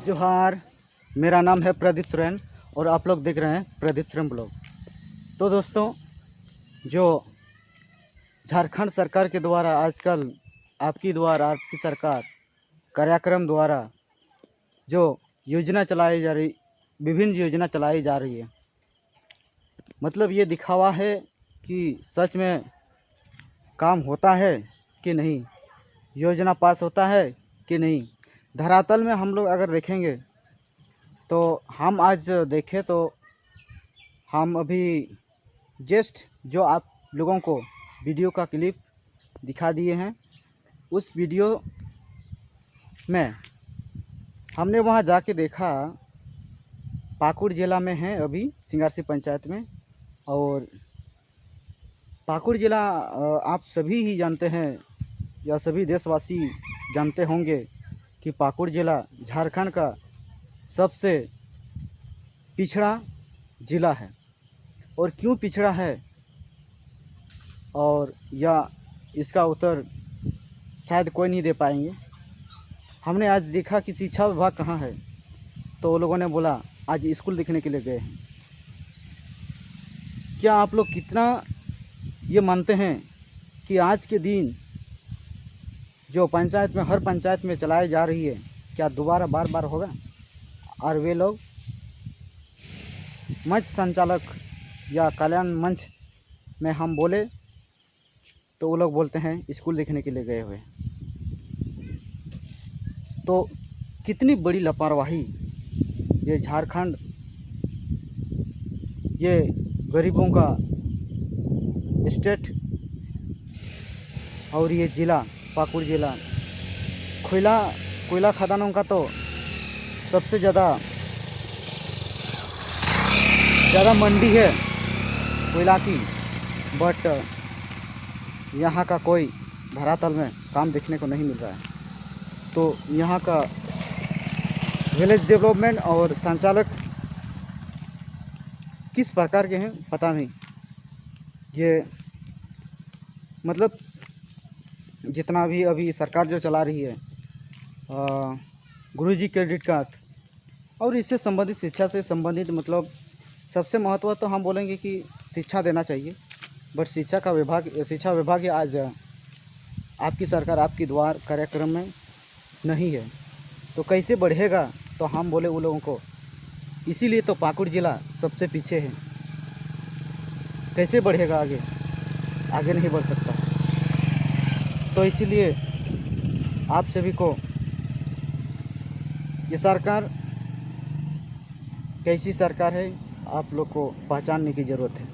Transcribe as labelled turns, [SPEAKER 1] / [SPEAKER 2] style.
[SPEAKER 1] जोहार। मेरा नाम है प्रदीप सोरेन और आप लोग देख रहे हैं प्रदीप सोरेन ब्लॉग। तो दोस्तों, जो झारखंड सरकार के द्वारा आजकल आपकी सरकार कार्यक्रम द्वारा जो योजना चलाई जा रही, विभिन्न योजना चलाई जा रही है, मतलब ये दिखावा है कि सच में काम होता है कि नहीं, योजना पास होता है कि नहीं। धरातल में हम लोग अगर देखेंगे तो हम आज देखें तो हम अभी जस्ट जो आप लोगों को वीडियो का क्लिप दिखा दिए हैं, उस वीडियो में हमने वहां जाके देखा, पाकुड़ ज़िला में है अभी सिंगारसी पंचायत में। और पाकुड़ ज़िला आप सभी ही जानते हैं या सभी देशवासी जानते होंगे कि पाकुड़ ज़िला झारखंड का सबसे पिछड़ा ज़िला है। और क्यों पिछड़ा है और या इसका उत्तर शायद कोई नहीं दे पाएंगे। हमने आज देखा कि शिक्षा विभाग कहाँ है, तो वो लोगों ने बोला आज स्कूल देखने के लिए गए हैं। क्या आप लोग कितना ये मानते हैं कि आज के दिन जो पंचायत में, हर पंचायत में चलाई जा रही है, क्या दोबारा बार बार होगा? और वे लोग मंच संचालक या कल्याण मंच में हम बोले तो वो लोग बोलते हैं स्कूल देखने के लिए गए हुए। तो कितनी बड़ी लापरवाही ये झारखंड, ये गरीबों का स्टेट और ये ज़िला पाकुड़ ज़िला कोयला खदानों का तो सबसे ज़्यादा मंडी है कोयला की, बट यहाँ का कोई धरातल में काम देखने को नहीं मिल रहा है। तो यहाँ का विलेज डेवलपमेंट और संचालक किस प्रकार के हैं पता नहीं। ये मतलब जितना भी अभी सरकार जो चला रही है, गुरुजी क्रेडिट कार्ड और इससे संबंधित, शिक्षा से संबंधित, मतलब सबसे महत्व तो हम बोलेंगे कि शिक्षा देना चाहिए। बट शिक्षा विभाग आज आपकी सरकार आपकी द्वार कार्यक्रम में नहीं है, तो कैसे बढ़ेगा? तो हम बोले उन लोगों को, इसीलिए तो पाकुड़ ज़िला सबसे पीछे है। कैसे बढ़ेगा आगे? आगे नहीं बढ़ सकता। तो इसीलिए आप सभी को ये सरकार कैसी सरकार है, आप लोग को पहचानने की ज़रूरत है।